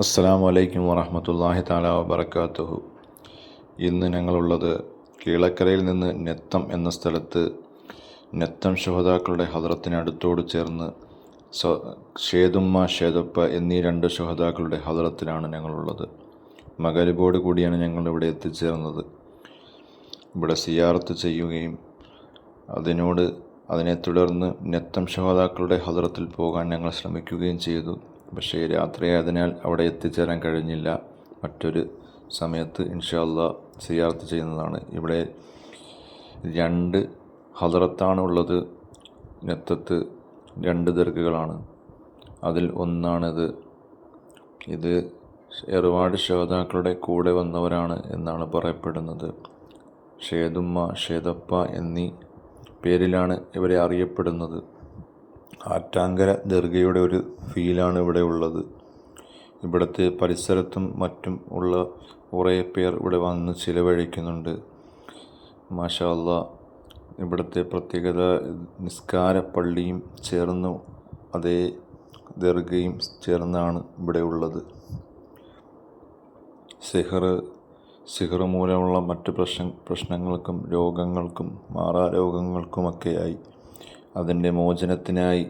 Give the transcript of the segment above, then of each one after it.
അസ്സലാമു അലൈക്കും വറഹ്മത്തുള്ളാഹി തആല വബറകാതുഹു. ഇന്ന് ഞങ്ങളുള്ളത് കീഴക്കരയിൽ നിന്ന് നെത്തം എന്ന സ്ഥലത്ത് നെത്തം ശുഹദാക്കളുടെ ഹദ്റത്തിനടുത്തോട് ചേർന്ന് ഷേതുമ്മ ഷേദപ്പ എന്നീ രണ്ട് ശുഹദാക്കളുടെ ഹദ്റത്തിലാണ് ഞങ്ങളുള്ളത്. മഗ്‌രിബോട് കൂടിയാണ് ഞങ്ങൾ ഇവിടെ എത്തിച്ചേർന്നത്. ഇവിടെ സിയാറത്ത് ചെയ്യുകയും അതിനെ തുടർന്ന് നെത്തം ശുഹദാക്കളുടെ ഹദ്റത്തിൽ പോകാൻ ഞങ്ങൾ ശ്രമിക്കുകയും ചെയ്തു. പക്ഷേ രാത്രിയായതിനാൽ അവിടെ എത്തിച്ചേരാൻ കഴിഞ്ഞില്ല. മറ്റൊരു സമയത്ത് ഇൻഷാ അല്ലാഹ് സിയാറത്ത് ചെയ്യുന്നതാണ്. ഇവിടെ രണ്ട് ഹദ്റത്താണ് ഉള്ളത്. നെത്തത്ത് രണ്ട് ദർഗകളാണ്. അതിൽ ഒന്നാണിത്. ഇത് ഒരുപാട് ശുഹദാക്കളുടെ കൂടെ വന്നവരാണ് എന്നാണ് പറയപ്പെടുന്നത്. ഷേതുമ്മ ഷേദപ്പ എന്നീ പേരിലാണ് ഇവരെ അറിയപ്പെടുന്നത്. ആറ്റാങ്കര ദർഗയുടെ ഒരു ഫീലാണ് ഇവിടെ ഉള്ളത്. ഇവിടുത്തെ പരിസരത്തും മറ്റും ഉള്ള കുറേ പേർ ഇവിടെ വന്ന് ചിലവഴിക്കുന്നുണ്ട്. മാഷാ അല്ലാഹ്. ഇവിടുത്തെ പ്രത്യേകത നിസ്കാര പള്ളിയും ചേർന്ന് അതേ ദർഗയും ചേർന്നാണ് ഇവിടെ ഉള്ളത്. സിഹർ മൂലമുള്ള മറ്റ് പ്രശ്നങ്ങൾക്കും രോഗങ്ങൾക്കും മാറാരോഗങ്ങൾക്കുമൊക്കെയായി അതിൻ്റെ മോചനത്തിനായി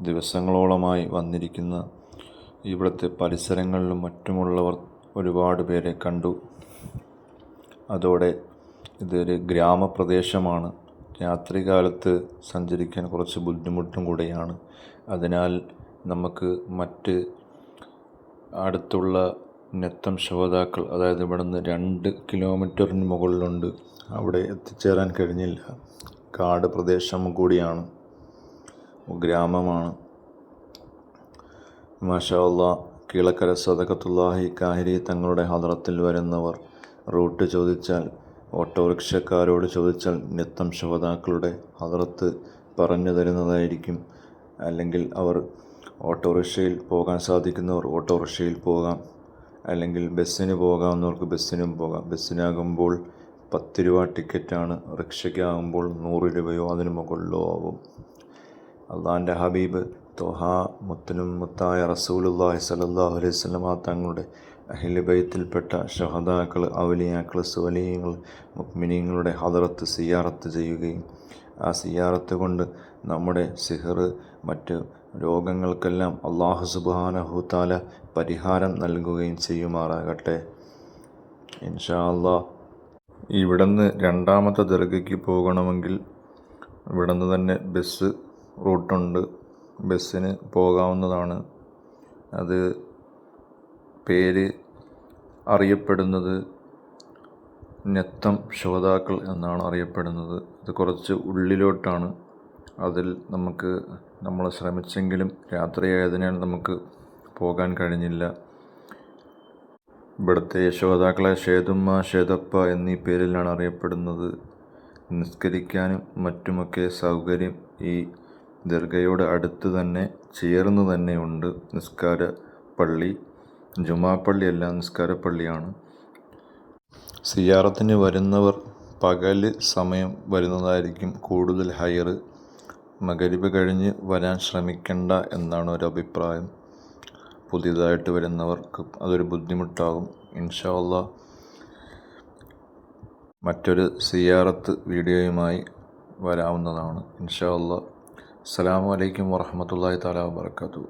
ദിവസങ്ങളോളമായി വന്നിരിക്കുന്ന ഇവിടുത്തെ പരിസരങ്ങളിലും മറ്റുമുള്ളവർ ഒരുപാട് പേരെ കണ്ടു. അതോടെ ഇതൊരു ഗ്രാമപ്രദേശമാണ്. രാത്രികാലത്ത് സഞ്ചരിക്കാൻ കുറച്ച് ബുദ്ധിമുട്ടും കൂടെയാണ്. അതിനാൽ നമുക്ക് മറ്റ് അടുത്തുള്ള നെത്തം ശുഹദാക്കൾ, അതായത് ഇവിടുന്ന് 2 കിലോമീറ്ററിന് മുകളിലുണ്ട്, അവിടെ എത്തിച്ചേരാൻ കഴിഞ്ഞില്ല. കാട് പ്രദേശം കൂടിയാണ്, ഗ്രാമമാണ്. മാഷാ അല്ലാഹ്. കീഴക്കര സദഖത്തുല്ലാഹി കാഹിരി തങ്ങളുടെ ഹദ്റത്തിൽ വരുന്നവർ റൂട്ട് ചോദിച്ചാൽ, ഓട്ടോറിക്ഷക്കാരോട് ചോദിച്ചാൽ നെത്തം ശുഹദാക്കളുടെ ഹദ്റത്ത് പറഞ്ഞു തരുന്നതായിരിക്കും. അല്ലെങ്കിൽ അവർ ഓട്ടോറിക്ഷയിൽ പോകാൻ സാധിക്കുന്നവർ ഓട്ടോറിക്ഷയിൽ പോകാം. അല്ലെങ്കിൽ ബസ്സിന് പോകാവുന്നവർക്ക് ബസ്സിനും പോകാം. ബസ്സിനാകുമ്പോൾ 10 രൂപ ടിക്കറ്റാണ്. റിക്ഷയ്ക്കാകുമ്പോൾ 100 രൂപയോ അതിന് മുകളിലോ ആവും. അള്ളാഹിൻ്റെ ഹബീബ് ത്വഹ മുത്തായ റസൂലുള്ളാഹി സ്വല്ലല്ലാഹു അലൈഹി വസല്ലം തങ്ങളുടെ അഹ്ലു ബൈത്തിൽപ്പെട്ട ശുഹദാക്കൾ, ഔലിയാക്കൾ, സ്വാലിഹീങ്ങൾ, മുഅ്മിനീങ്ങളുടെ ഹദ്റത്ത് സിയാറത്ത് ചെയ്യുകയും ആ സിയാറത്ത് കൊണ്ട് നമ്മുടെ സിഹർ മറ്റ് രോഗങ്ങൾക്കെല്ലാം അല്ലാഹു സുബ്ഹാനഹു തആല പരിഹാരം നൽകുകയും ചെയ്യുമാറാകട്ടെ. ഇൻഷാ അല്ലാഹ്. ഇവിടുന്ന് രണ്ടാമത്തെ ദർഗയ്ക്ക് പോകണമെങ്കിൽ ഇവിടുന്ന് തന്നെ ബസ് റൂട്ടുണ്ട്. ബസ്സിന് പോകാവുന്നതാണ്. അത് പേര് അറിയപ്പെടുന്നത് നെത്തം ശുഹദാക്കൾ എന്നാണ് അറിയപ്പെടുന്നത്. ഇത് കുറച്ച് ഉള്ളിലോട്ടാണ്. അതിൽ നമ്മൾ ശ്രമിച്ചെങ്കിലും രാത്രിയായതിനാൽ നമുക്ക് പോകാൻ കഴിഞ്ഞില്ല. ഇവിടുത്തെ ശുഹദാക്കളെ ഷേതുമ്മ ഷേദപ്പ എന്നീ പേരിലാണ് അറിയപ്പെടുന്നത്. നിസ്കരിക്കാനും മറ്റുമൊക്കെ സൗകര്യം ഈ ദർഗയോട് അടുത്ത് തന്നെ ചേർന്ന് തന്നെ ഉണ്ട്. നിസ്കാര പള്ളി, ജുമാ പള്ളിയല്ല, നിസ്കാര പള്ളിയാണ്. സിയാറത്തിന് വരുന്നവർ പകൽ സമയം വരുന്നതായിരിക്കും കൂടുതൽ ഹൈർ. മഗ്‌രിബ് കഴിഞ്ഞ് വരാൻ ശ്രമിക്കണ്ട എന്നാണ് ഒരു അഭിപ്രായം. പുതിയതായിട്ട് വരുന്നവർക്ക് അതൊരു ബുദ്ധിമുട്ടാകും. ഇൻഷാ അല്ലാഹ് മറ്റൊരു സിയാറത്ത് വീഡിയോയുമായി വരാവുന്നതാണ്. ഇൻഷാ അല്ലാഹ്. അസ്സലാമു അലൈക്കും വറഹ്മത്തുള്ളാഹി തആല വബറകാതുഹു.